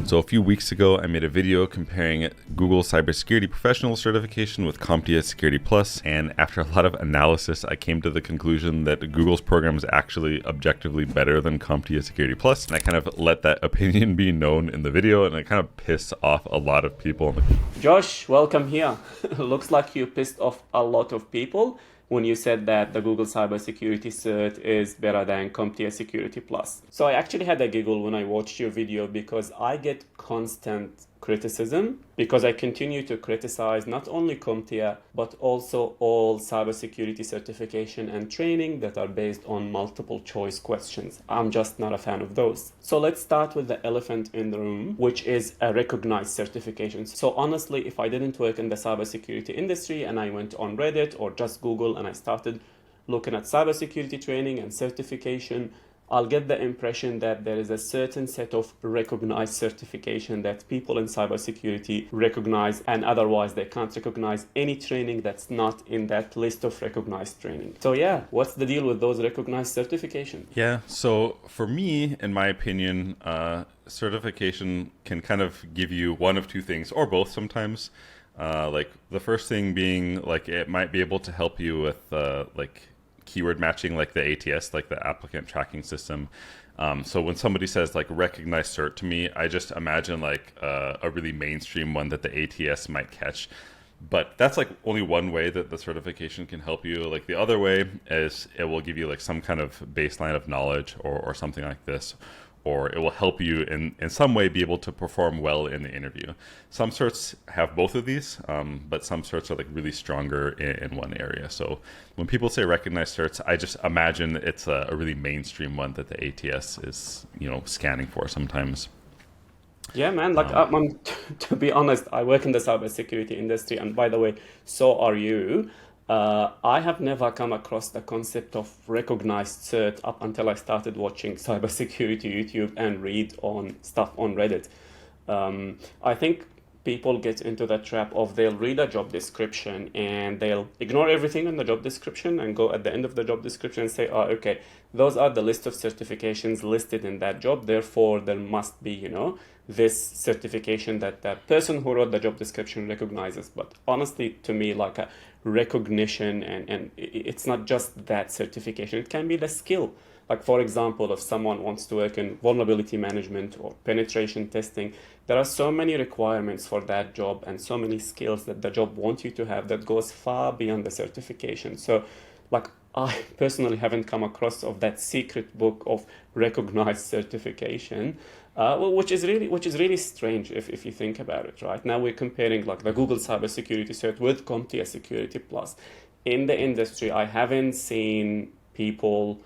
So a few weeks ago, I made a video comparing Google Cybersecurity Professional Certification with CompTIA Security Plus, and after a lot of analysis, I came to the conclusion that Google's program is actually objectively better than CompTIA Security Plus, and I kind of let that opinion be known in the video, and it kind of pissed off a lot of people. Josh, welcome here. Looks like you pissed off a lot of people when you said that the Google Cybersecurity Cert is better than CompTIA Security Plus. So I actually had a giggle when I watched your video because I get constant criticism because I continue to criticize not only CompTIA but also all cybersecurity certification and training that are based on multiple choice questions. I'm just not a fan of those. So let's start with the elephant in the room, which is a recognized certification. So honestly, if I didn't work in the cybersecurity industry and I went on Reddit or just Google and I started looking at cybersecurity training and certification, I'll get the impression that there is a certain set of recognized certification that people in cybersecurity recognize, and otherwise they can't recognize any training that's not in that list of recognized training. So yeah, what's the deal with those recognized certifications? Yeah, so for me, in my opinion, certification can kind of give you one of two things, or both sometimes. Like the first thing being, like, it might be able to help you with like keyword matching, like the ATS, like the applicant tracking system. So when somebody says like recognized cert to me, I just imagine like a really mainstream one that the ATS might catch. But that's like only one way that the certification can help you. Like the other way is it will give you like some kind of baseline of knowledge or something like this, or it will help you in some way be able to perform well in the interview. Some certs have both of these, but some certs are like really stronger in one area. So when people say recognized certs, I just imagine it's a really mainstream one that the ATS is, scanning for sometimes. Yeah, man. To be honest, I work in the cybersecurity industry, and by the way, so are you. I have never come across the concept of recognized cert up until I started watching cybersecurity YouTube and read on stuff on Reddit. I think people get into the trap of they'll read a job description and they'll ignore everything in the job description and go at the end of the job description and say, oh, okay, those are the list of certifications listed in that job. Therefore, there must be, this certification that that person who wrote the job description recognizes. But honestly, to me, like a recognition, and it's not just that certification, it can be the skill. Like, for example, if someone wants to work in vulnerability management or penetration testing, there are so many requirements for that job and so many skills that the job wants you to have that goes far beyond the certification. So, like, I personally haven't come across of that secret book of recognized certification, which is really strange if you think about it. Right now, we're comparing like the Google Cybersecurity Cert with CompTIA Security Plus. In the industry, I haven't seen people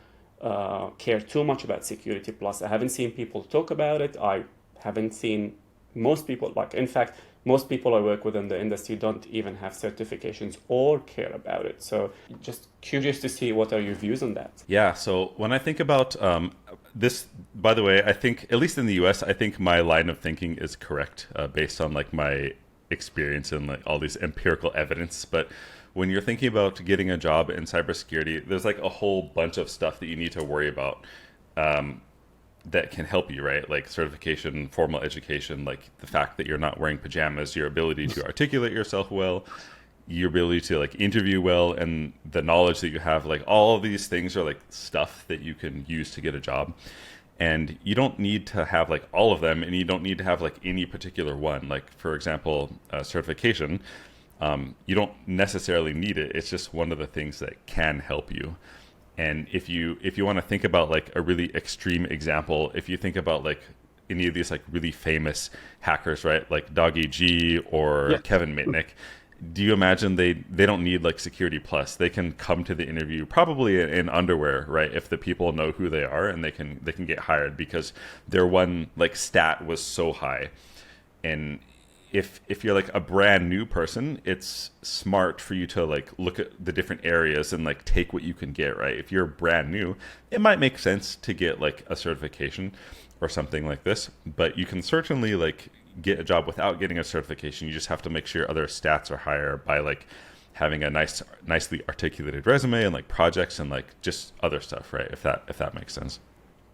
care too much about Security Plus. I haven't seen people talk about it. I haven't seen most people, like, in fact, most people I work with in the industry don't even have certifications or care about it. So just curious to see what are your views on that. Yeah, so when I think about this, by the way, I think, at least in the US, I think my line of thinking is correct based on like my experience and like all these empirical evidence. But when you're thinking about getting a job in cybersecurity, there's like a whole bunch of stuff that you need to worry about that can help you, right? Like certification, formal education, like the fact that you're not wearing pajamas, your ability to articulate yourself well, your ability to like interview well, and the knowledge that you have. Like all of these things are like stuff that you can use to get a job. And you don't need to have like all of them, and you don't need to have like any particular one. Like, for example, certification, you don't necessarily need it. It's just one of the things that can help you. And if you want to think about like a really extreme example, if you think about like any of these like really famous hackers, right? Like Doggy G or Yeah. Kevin Mitnick, do you imagine they don't need like Security Plus? They can come to the interview probably in underwear, right? If the people know who they are, and they can get hired because their one like stat was so high. And if you're like a brand new person, it's smart for you to like look at the different areas and like take what you can get, right? If you're brand new, it might make sense to get like a certification or something like this, but you can certainly like get a job without getting a certification. You just have to make sure your other stats are higher by like having a nicely articulated resume and like projects and like just other stuff, right? If that makes sense.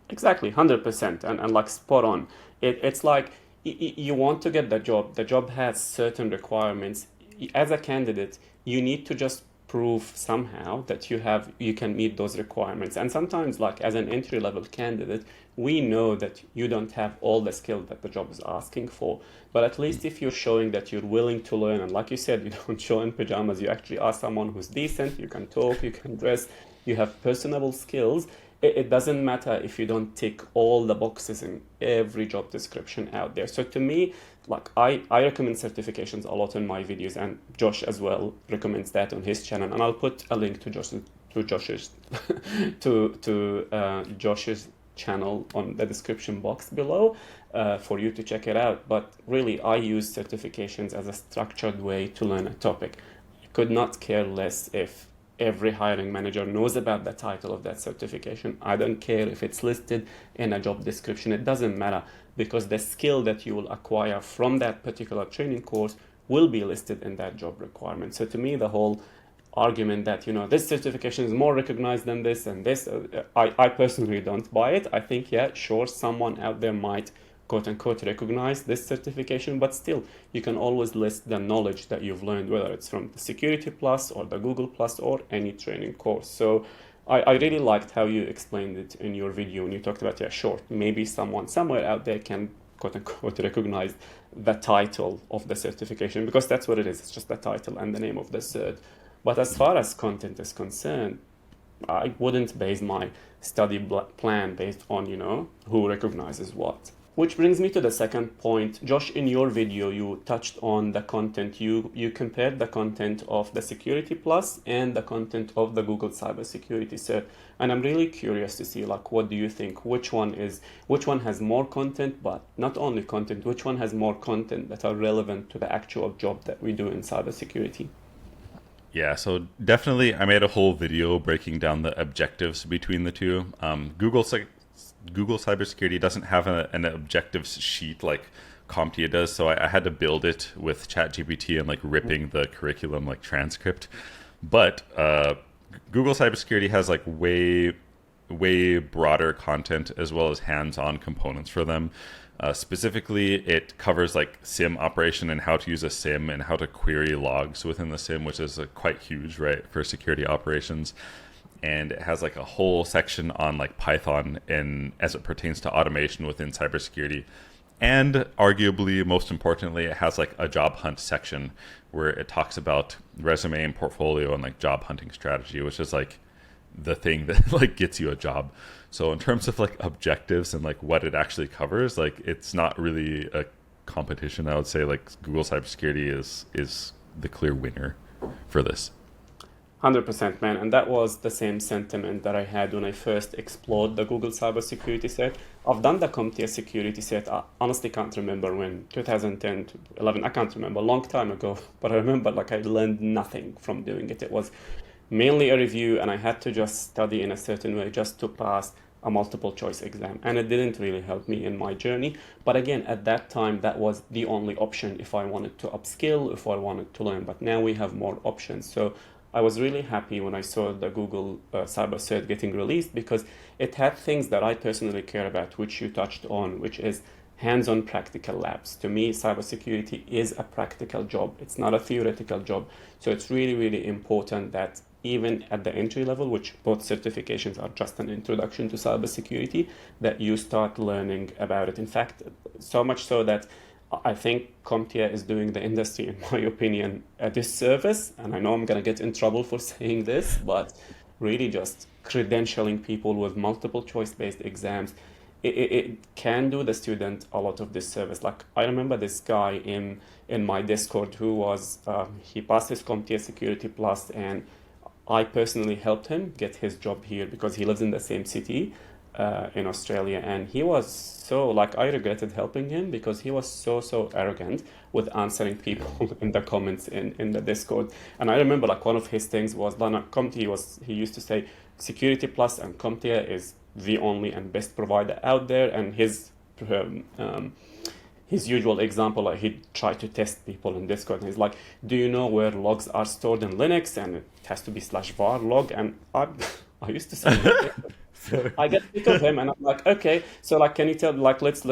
Exactly, 100%, and like spot on. It's like you want to get the job. The job has certain requirements. As a candidate, you need to just prove somehow that you can meet those requirements. And sometimes, like as an entry level candidate, we know that you don't have all the skill that the job is asking for. But at least if you're showing that you're willing to learn, and like you said, you don't show in pajamas, you actually are someone who's decent, you can talk, you can dress, you have personable skills. It doesn't matter if you don't tick all the boxes in every job description out there. So to me, like I recommend certifications a lot in my videos, and Josh as well recommends that on his channel. And I'll put a link to Josh's Josh's channel on the description box below for you to check it out. But really, I use certifications as a structured way to learn a topic. I could not care less if every hiring manager knows about the title of that certification. I don't care if it's listed in a job description. It doesn't matter, because the skill that you will acquire from that particular training course will be listed in that job requirement. So to me, the whole argument that, this certification is more recognized than this and this, I personally don't buy it. I think, yeah, sure, someone out there might quote unquote recognize this certification, but still you can always list the knowledge that you've learned, whether it's from the Security Plus or the Google Plus or any training course. So I really liked how you explained it in your video, and you talked about, yeah, sure, maybe someone somewhere out there can quote unquote recognize the title of the certification, because that's what it is. It's just the title and the name of the cert. But as far as content is concerned, I wouldn't base my study plan based on, who recognizes what. Which brings me to the second point. Josh, in your video, you touched on the content. You compared the content of the Security Plus and the content of the Google Cybersecurity cert. And I'm really curious to see, like, what do you think? Which one has more content, but not only content, which one has more content that are relevant to the actual job that we do in cybersecurity? Yeah, so definitely I made a whole video breaking down the objectives between the two. Google Cybersecurity doesn't have an objectives sheet like CompTIA does, so I had to build it with ChatGPT and like ripping the curriculum like transcript. But Google Cybersecurity has like way broader content as well as hands-on components for them. Specifically, it covers like SIM operation and how to use a SIM and how to query logs within the SIM, which is quite huge, right, for security operations. And it has like a whole section on like Python and as it pertains to automation within cybersecurity. And arguably, most importantly, it has like a job hunt section where it talks about resume and portfolio and like job hunting strategy, which is like the thing that like gets you a job. So in terms of like objectives and like what it actually covers, like it's not really a competition. I would say like Google Cybersecurity is the clear winner for this. 100%, man. And that was the same sentiment that I had when I first explored the Google Cybersecurity set. I've done the CompTIA security set. I honestly can't remember when, 2010 to 11, I can't remember, a long time ago. But I remember like I learned nothing from doing it. It was mainly a review, and I had to just study in a certain way just to pass a multiple choice exam. And it didn't really help me in my journey. But again, at that time, that was the only option if I wanted to upskill, if I wanted to learn. But now we have more options. So I was really happy when I saw the Google Cyber Cert getting released, because it had things that I personally care about, which you touched on, which is hands-on practical labs. To me, cybersecurity is a practical job. It's not a theoretical job. So it's really, really important that even at the entry level, which both certifications are just an introduction to cybersecurity, that you start learning about it. In fact, so much so that I think CompTIA is doing the industry, in my opinion, a disservice. And I know I'm going to get in trouble for saying this, but really just credentialing people with multiple choice-based exams, it can do the student a lot of disservice. Like I remember this guy in my Discord who was, he passed his CompTIA Security Plus, and I personally helped him get his job here because he lives in the same city in Australia. And he was so, like, I regretted helping him because he was so arrogant with answering people in the comments in the Discord. And I remember like one of his things was, he used to say Security Plus and CompTIA is the only and best provider out there. And his usual example, like he'd try to test people in Discord, and he's like, do you know where logs are stored in Linux? And it has to be /var log. And I used to say So I get sick of him, and I'm like, okay, so like, can you tell, like, let's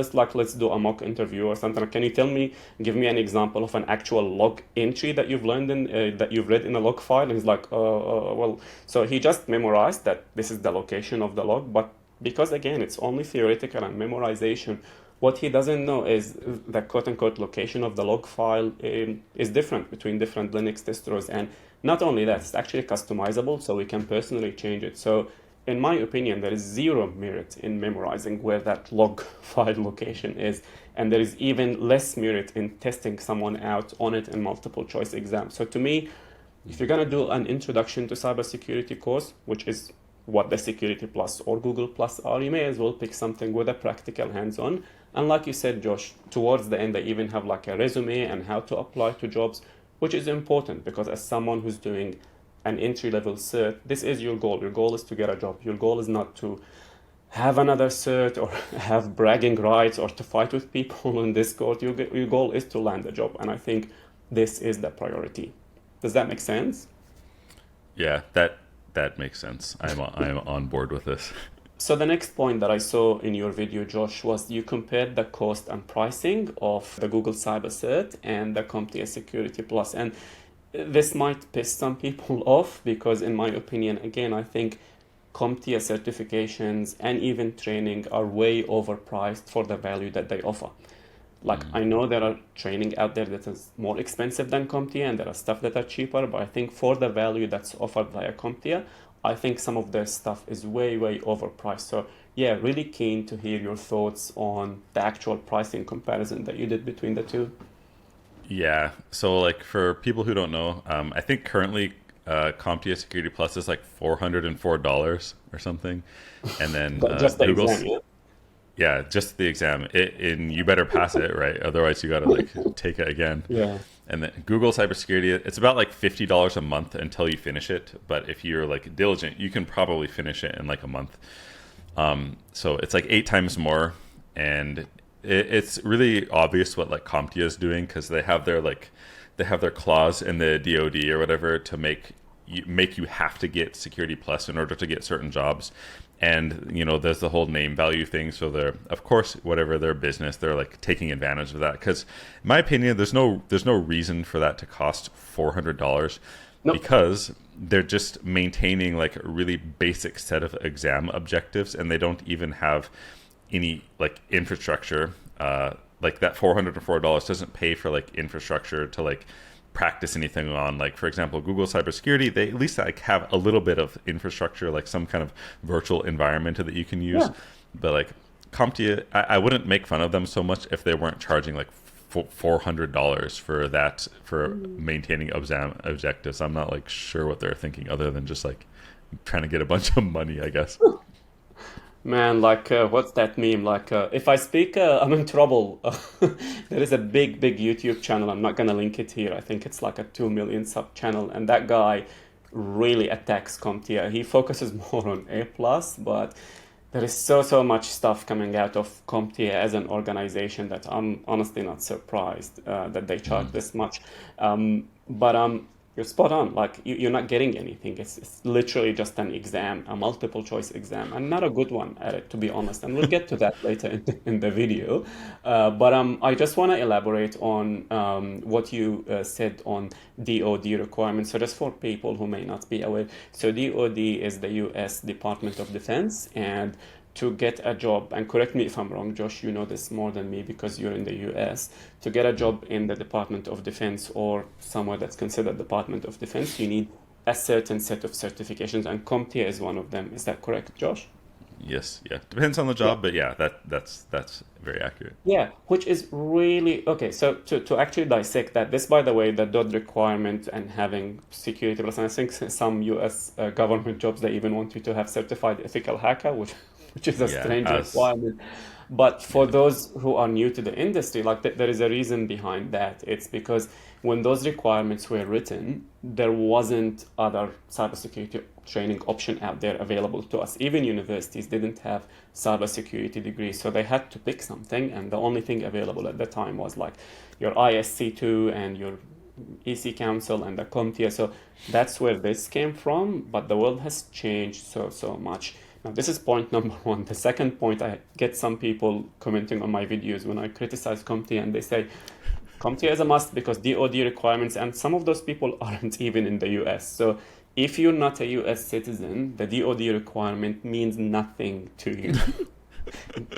do a mock interview or something. Like, can you tell me, give me an example of an actual log entry that you've learned in that you've read in a log file? And he's like, well, so he just memorized that this is the location of the log, but because again, it's only theoretical and memorization. What he doesn't know is the quote unquote location of the log file is different between different Linux distros. And not only that, it's actually customizable, so we can personally change it. So, in my opinion, there is zero merit in memorizing where that log file location is. And there is even less merit in testing someone out on it in multiple choice exams. So, to me, if you're going to do an introduction to cybersecurity course, which is what the Security Plus or Google Plus are, you may as well pick something with a practical hands-on. And like you said, Josh, towards the end, they even have like a resume and how to apply to jobs, which is important because as someone who's doing an entry-level cert, this is your goal. Your goal is to get a job. Your goal is not to have another cert or have bragging rights or to fight with people in Discord. Your goal is to land a job. And I think this is the priority. Does that make sense? Yeah, that makes sense. I'm on board with this. So the next point that I saw in your video, Josh, was you compared the cost and pricing of the Google Cyber Cert and the CompTIA Security Plus. And this might piss some people off because, in my opinion, again, I think CompTIA certifications and even training are way overpriced for the value that they offer. Like, I know there are training out there that is more expensive than CompTIA and there are stuff that are cheaper, but I think for the value that's offered via CompTIA, I think some of their stuff is way, way overpriced. So yeah, really keen to hear your thoughts on the actual pricing comparison that you did between the two. Yeah. So like for people who don't know, I think currently CompTIA Security Plus is like $404 or something, and then But just the Google's exam, yeah? yeah, just the exam. And you better pass it, right? Otherwise, you got to like take it again. Yeah. And then Google Cybersecurity, it's about like $50 a month until you finish it. But if you're like diligent, you can probably finish it in like a month. So it's like 8 times more, and it's really obvious what like CompTIA is doing because they have their clause in the DoD or whatever to make you have to get Security Plus in order to get certain jobs. And you know, there's the whole name value thing. So they're, of course, whatever their business, they're like taking advantage of that. Because, in my opinion, there's no reason for that to cost $400 Nope. because they're just maintaining like a really basic set of exam objectives, and they don't even have any like infrastructure. Like that $404 doesn't pay for like infrastructure to like practice anything on. Like for example, Google Cybersecurity, they at least like have a little bit of infrastructure, like some kind of virtual environment that you can use. Yeah. But like CompTIA, I wouldn't make fun of them so much if they weren't charging like $400 for that, for maintaining exam objectives. I'm not like sure what they're thinking other than just like trying to get a bunch of money, I guess. Man, like, what's that meme? Like, if I speak, I'm in trouble. There is a big YouTube channel. I'm not gonna link it here. I think it's like a 2 million sub channel, and that guy really attacks CompTIA. He focuses more on A plus, but there is so much stuff coming out of CompTIA as an organization that I'm honestly not surprised that they charge this much. But you're spot on. Like you're not getting anything. It's literally just an exam, a multiple choice exam, and not a good one at it, to be honest. And we'll get to that later in the video. But I just want to elaborate on what you said on DoD requirements. So just for people who may not be aware, so DoD is the U.S. Department of Defense, and to get a job, and correct me if I'm wrong, Josh, you know this more than me because you're in the US, to get a job in the Department of Defense or somewhere that's considered Department of Defense, you need a certain set of certifications, and CompTIA is one of them. Is that correct, Josh? Yes, yeah. Depends on the Yeah. job, but yeah, that's very accurate. Yeah, which is really okay. So to actually dissect that, this, by the way, the DoD requirement and having security plus, and I think some US government jobs they even want you to have certified ethical hacker, which is a Yeah, strange as requirement. But for yeah. those who are new to the industry, like there is a reason behind that. It's because when those requirements were written, there wasn't other cybersecurity training option out there available to us. Even universities didn't have cybersecurity degrees, so they had to pick something, and the only thing available at the time was like your ISC2 and your EC Council and the CompTIA. So that's where this came from, but the world has changed so much. Now, this is point number one. The second point, I get some people commenting on my videos when I criticize CompTIA, and they say CompTIA is a must because DoD requirements, and some of those people aren't even in the US. So if you're not a US citizen, the DoD requirement means nothing to you.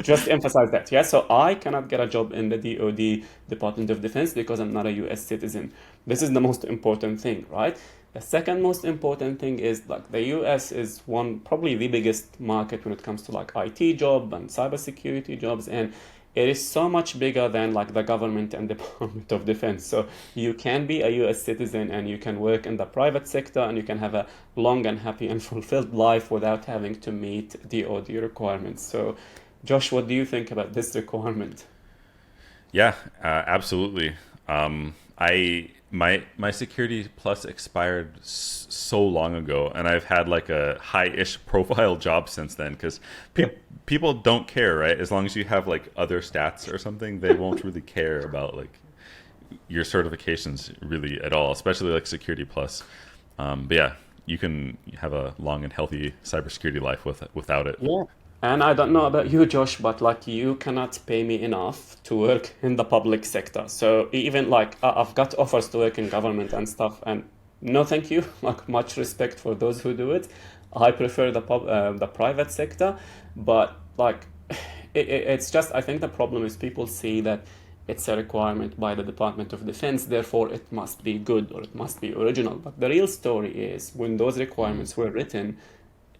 Just emphasize that. Yeah, so I cannot get a job in the DoD, Department of Defense, because I'm not a US citizen. This is the most important thing, right? The second most important thing is like the US is probably the biggest market when it comes to like IT job and cybersecurity jobs, and it is so much bigger than like the government and Department of Defense. So you can be a US citizen and you can work in the private sector and you can have a long and happy and fulfilled life without having to meet DoD requirements. So Josh, what do you think about this requirement? Yeah, absolutely. My Security Plus expired so long ago, and I've had like a high-ish profile job since then because people don't care, right? As long as you have like other stats or something, they won't really care about like your certifications really at all, especially like Security Plus. But yeah, you can have a long and healthy cybersecurity life without it. Yeah. And I don't know about you, Josh, but like you cannot pay me enough to work in the public sector. So even like I've got offers to work in government and stuff, and no, thank you. Like much respect for those who do it. I prefer the private sector, but like it's just I think the problem is people see that it's a requirement by the Department of Defense, therefore it must be good or it must be original. But the real story is when those requirements were written,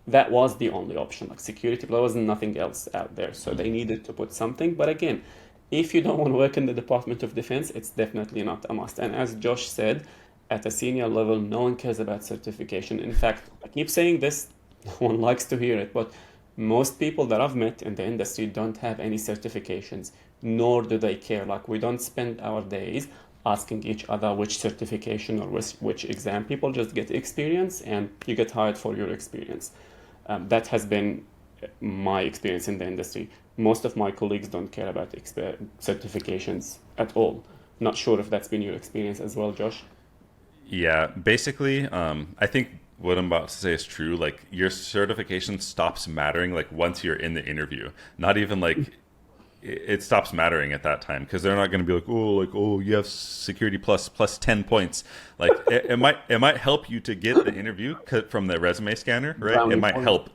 that was the only option. Like security, there was nothing else out there. So they needed to put something. But again, if you don't want to work in the Department of Defense, it's definitely not a must. And as Josh said, at a senior level, no one cares about certification. In fact, I keep saying this, no one likes to hear it, but most people that I've met in the industry don't have any certifications, nor do they care. Like we don't spend our days asking each other which certification or which exam. People just get experience and you get hired for your experience. That has been my experience in the industry. Most of my colleagues don't care about certifications at all. Not sure if that's been your experience as well, Josh. Yeah, basically, I think what I'm about to say is true. Like your certification stops mattering like once you're in the interview. Not even like it stops mattering at that time because they're not going to be like oh you have Security plus 10 points. Like it might help you to get the interview from the resume scanner, right? It Brownie might points. help.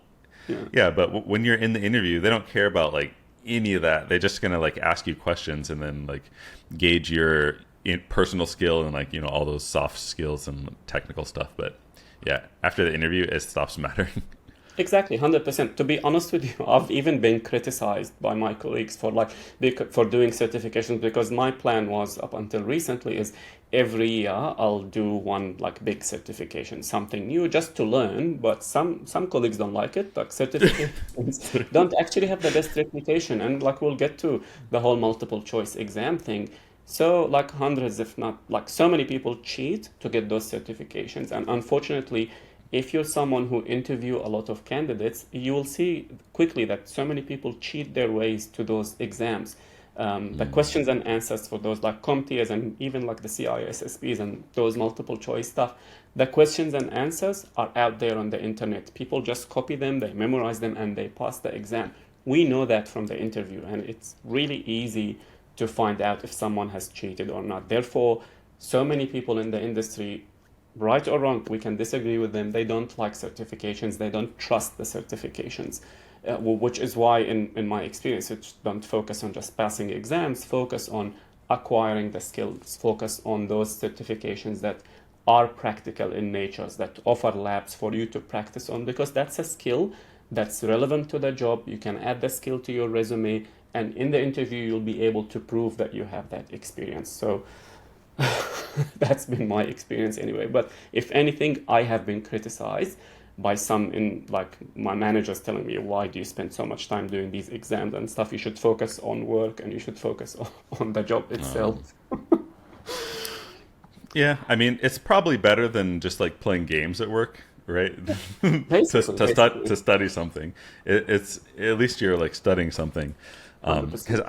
Yeah. Yeah, but when you're in the interview, they don't care about like any of that. They're just gonna like ask you questions and then like gauge your personal skill and like all those soft skills and technical stuff. But yeah, after the interview, it stops mattering. Exactly, 100%. To be honest with you, I've even been criticized by my colleagues for like for doing certifications because my plan was up until recently is every year I'll do one like big certification, something new just to learn, but some colleagues don't like it. Like certifications don't actually have the best reputation and like we'll get to the whole multiple choice exam thing. So like hundreds, if not like so many people cheat to get those certifications. And unfortunately, if you're someone who interview a lot of candidates, you will see quickly that so many people cheat their ways to those exams. The questions and answers for those like CompTIAs and even like the CISSPs and those multiple choice stuff, the questions and answers are out there on the internet. People just copy them, they memorize them, and they pass the exam. We know that from the interview, and it's really easy to find out if someone has cheated or not. Therefore, so many people in the industry, right or wrong, we can disagree with them. They don't like certifications. They don't trust the certifications, which is why, in my experience, it's don't focus on just passing exams. Focus on acquiring the skills. Focus on those certifications that are practical in nature, that offer labs for you to practice on, because that's a skill that's relevant to the job. You can add the skill to your resume, and in the interview, you'll be able to prove that you have that experience. So that's been my experience anyway. But if anything, I have been criticized by some in like my managers telling me, why do you spend so much time doing these exams and stuff? You should focus on work and you should focus on the job itself. Yeah, I mean, it's probably better than just like playing games at work, right? To study something. It's at least you're like studying something. 100%. Because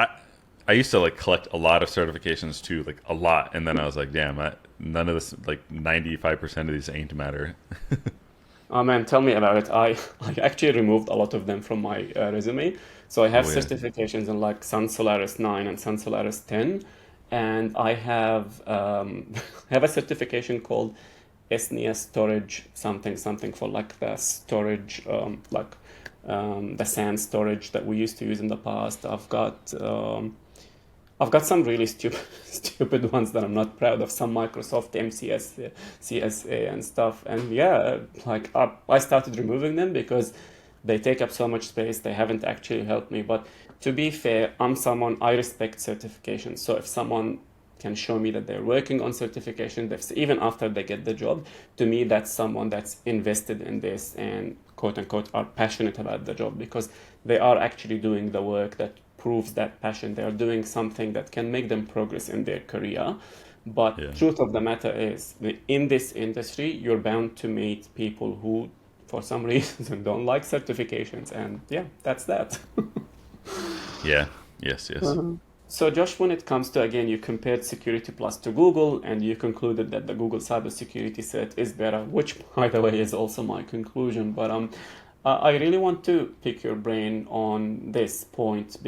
I used to like collect a lot of certifications too, like a lot, and then I was like, damn, none of this, like 95% of these ain't matter. Oh man, tell me about it. I actually removed a lot of them from my resume. So I have Oh yeah. certifications in like Sun Solaris 9 and Sun Solaris 10. And I have have a certification called SNES storage something something for like the storage the SAN storage that we used to use in the past. I've got some really stupid stupid ones that I'm not proud of. Some Microsoft MCS, CSA, and stuff. And yeah, like I started removing them because they take up so much space. They haven't actually helped me. But to be fair, I'm someone I respect certifications. So if someone can show me that they're working on certification, even after they get the job, to me that's someone that's invested in this and quote unquote are passionate about the job because they are actually doing the work that proves that passion. They are doing something that can make them progress in their career. But Yeah. truth of the matter is, in this industry, you're bound to meet people who, for some reason, don't like certifications, and yeah, that's that. Yeah. Yes. Yes. So, Josh, when it comes to, again, you compared Security Plus to Google, and you concluded that the Google Cybersecurity Cert is better, which, by the way, is also my conclusion. But I really want to pick your brain on this point,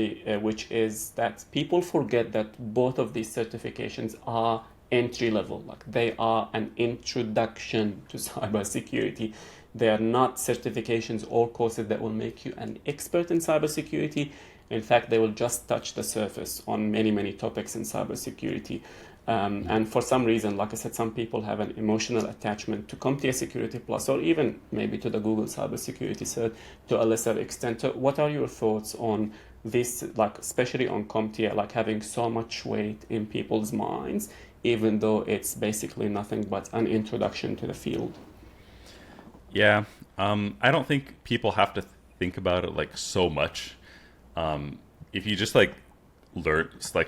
which is that people forget that both of these certifications are entry level, like they are an introduction to cybersecurity. They are not certifications or courses that will make you an expert in cybersecurity. In fact, they will just touch the surface on many, many topics in cybersecurity. And for some reason, like I said, some people have an emotional attachment to CompTIA Security Plus or even maybe to the Google Cybersecurity Cert to a lesser extent. So what are your thoughts on this, like especially on CompTIA, like having so much weight in people's minds, even though it's basically nothing but an introduction to the field? Yeah. I don't think people have to think about it like so much. If you just like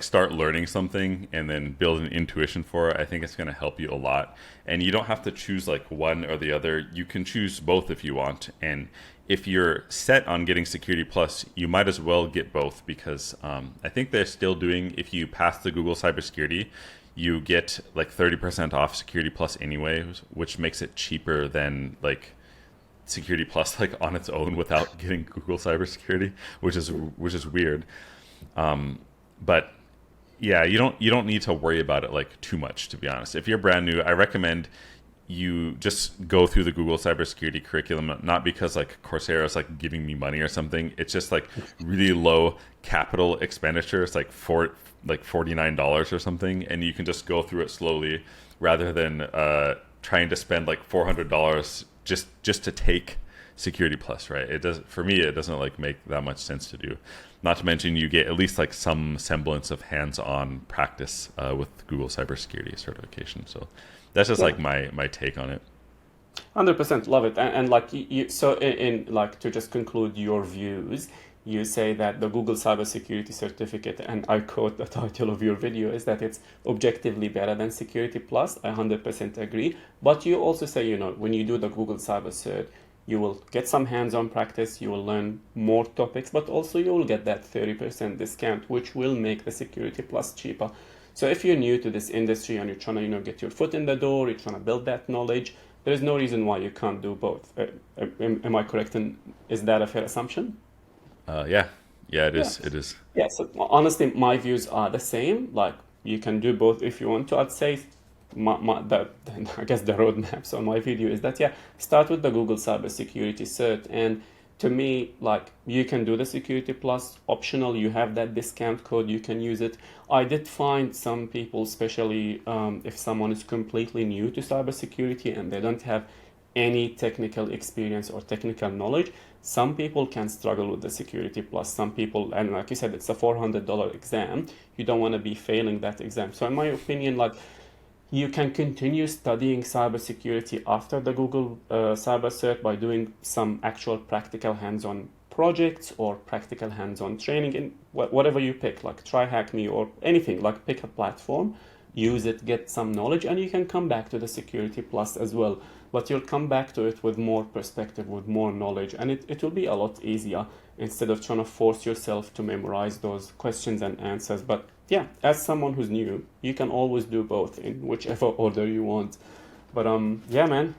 start learning something and then build an intuition for it, I think it's going to help you a lot. And you don't have to choose like one or the other. You can choose both if you want. And if you're set on getting Security Plus, you might as well get both because I think they're still doing, if you pass the Google Cybersecurity, you get like 30% off Security Plus anyway, which makes it cheaper than like Security Plus like on its own without getting Google Cybersecurity, which is weird. But yeah, you don't need to worry about it like too much, to be honest. If you're brand new, I recommend you just go through the Google Cybersecurity curriculum, not because like Coursera is like giving me money or something. It's just like really low capital expenditure. It's like $49 or something, and you can just go through it slowly rather than trying to spend like $400 just to take Security Plus, right? It does, for me, it doesn't like make that much sense to do. Not to mention you get at least like some semblance of hands-on practice with Google Cybersecurity certification. So that's just Yeah. like my take on it. 100% love it. And like so in like to just conclude your views, you say that the Google Cybersecurity Certificate, and I quote the title of your video, is that it's objectively better than Security Plus. I 100% agree. But you also say, when you do the Google Cyber Cert, you will get some hands-on practice, you will learn more topics, but also you will get that 30% discount, which will make the Security Plus cheaper. So if you're new to this industry and you're trying to, get your foot in the door, you're trying to build that knowledge, there is no reason why you can't do both. Am I correct? And is that a fair assumption? Yeah, yeah, it Yeah. is. It is. Yeah. So honestly, my views are the same. Like you can do both if you want to. I'd say I guess the roadmaps on my video is that yeah, start with the Google Cybersecurity Cert, and to me, like you can do the Security Plus optional. You have that discount code, you can use it. I did find some people, especially if someone is completely new to cybersecurity and they don't have any technical experience or technical knowledge, some people can struggle with the Security Plus. Some people, and like you said, it's a $400 exam. You don't want to be failing that exam. So in my opinion, like you can continue studying cybersecurity after the Google Cyber Cert by doing some actual practical hands-on projects or practical hands-on training in whatever you pick, like try hack me or anything, like pick a platform, use it, get some knowledge, and you can come back to the Security Plus as well. But you'll come back to it with more perspective, with more knowledge, and it will be a lot easier instead of trying to force yourself to memorize those questions and answers. But yeah, as someone who's new, you can always do both in whichever order you want. But yeah, man.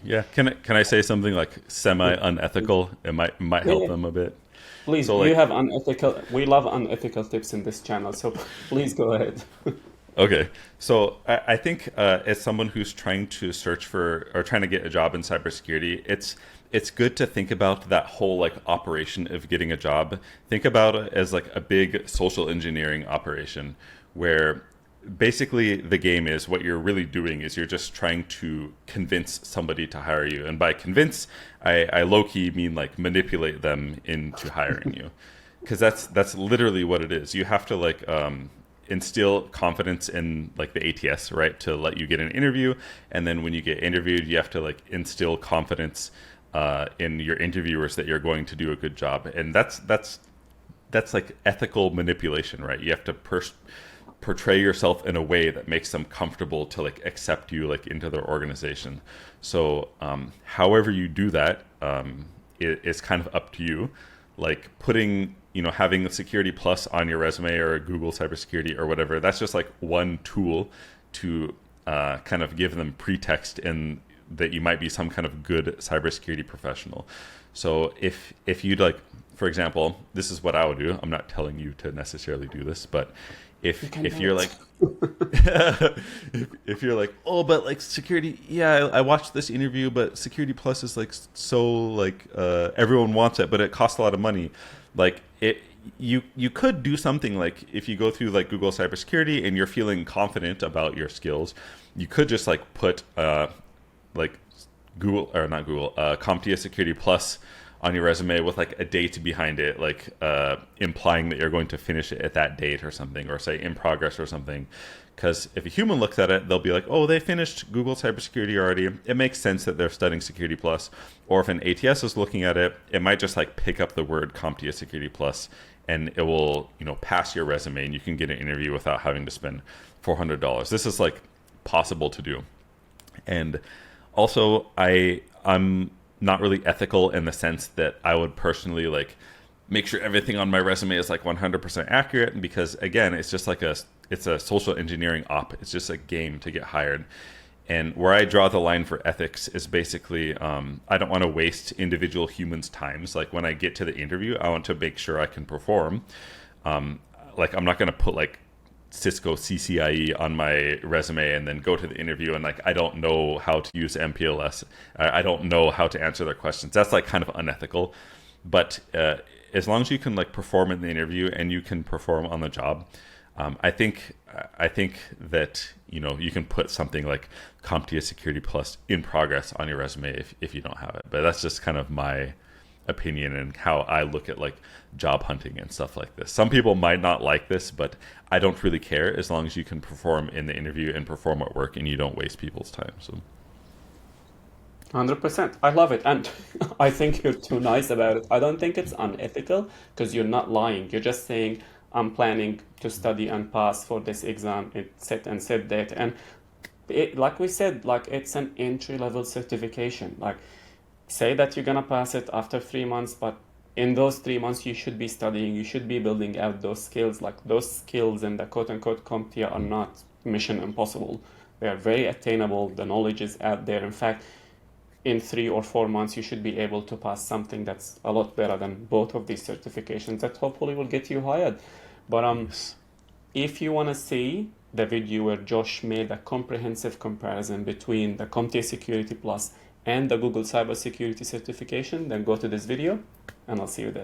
Yeah. Can I say something like semi unethical? It might Yeah, help yeah. them a bit. Please, So you like have unethical. We love unethical tips in this channel, so please go ahead. okay, so I think as someone who's trying to search for or trying to get a job in cybersecurity, it's good to think about that whole like operation of getting a job. Think about it as like a big social engineering operation where basically the game is what you're really doing is you're just trying to convince somebody to hire you. And by convince, I low key mean like manipulate them into hiring you, because that's literally what it is. You have to like instill confidence in like the ATS, right, to let you get an interview, and then when you get interviewed, you have to like instill confidence in your interviewers that you're going to do a good job, and that's like ethical manipulation, right? You have to portray yourself in a way that makes them comfortable to like accept you like into their organization. So however you do that, it's kind of up to you. Like putting, having a security plus on your resume or a Google cybersecurity or whatever, that's just like one tool to kind of give them pretext in that you might be some kind of good cybersecurity professional. So if you'd like, for example, this is what I would do. I'm not telling you to necessarily do this, but You if can if do you're it. like if you're like, oh, but like security, yeah, I watched this interview, but security plus is like so like everyone wants it, but it costs a lot of money. Like it, you could do something like if you go through like Google cybersecurity and you're feeling confident about your skills, you could just like put like Google or not Google, CompTIA Security Plus on your resume with like a date behind it, like implying that you're going to finish it at that date or something, or say in progress or something. Because if a human looks at it, they'll be like, oh, they finished Google cybersecurity already. It makes sense that they're studying Security Plus. Or if an ATS is looking at it, it might just like pick up the word CompTIA Security Plus and it will, pass your resume and you can get an interview without having to spend $400. This is like possible to do. And also, I'm not really ethical in the sense that I would personally like make sure everything on my resume is like 100% accurate, because again, it's a social engineering op. It's just a game to get hired. And where I draw the line for ethics is basically I don't want to waste individual humans' times. Like when I get to the interview, I want to make sure I can perform. Like I'm not going to put like Cisco CCIE on my resume and then go to the interview and like I don't know how to use MPLS. I don't know how to answer their questions. That's like kind of unethical. But as long as you can like perform in the interview and you can perform on the job, I think that you can put something like CompTIA Security Plus in progress on your resume if you don't have it. But that's just kind of my opinion and how I look at like job hunting and stuff like this. Some people might not like this, but I don't really care as long as you can perform in the interview and perform at work and you don't waste people's time. So 100%. I love it. And I think you're too nice about it. I don't think it's unethical because you're not lying. You're just saying, I'm planning to study and pass for this exam, set date. And like we said, like it's an entry level certification. Like say that you're gonna pass it after 3 months, but in those 3 months you should be studying, you should be building out those skills. Like those skills in the quote unquote CompTIA are not mission impossible. They are very attainable. The knowledge is out there. In fact, in 3 or 4 months, you should be able to pass something that's a lot better than both of these certifications that hopefully will get you hired. But yes. if you want to see the video where Josh made a comprehensive comparison between the CompTIA Security Plus and the Google Cybersecurity certification, then go to this video and I'll see you there.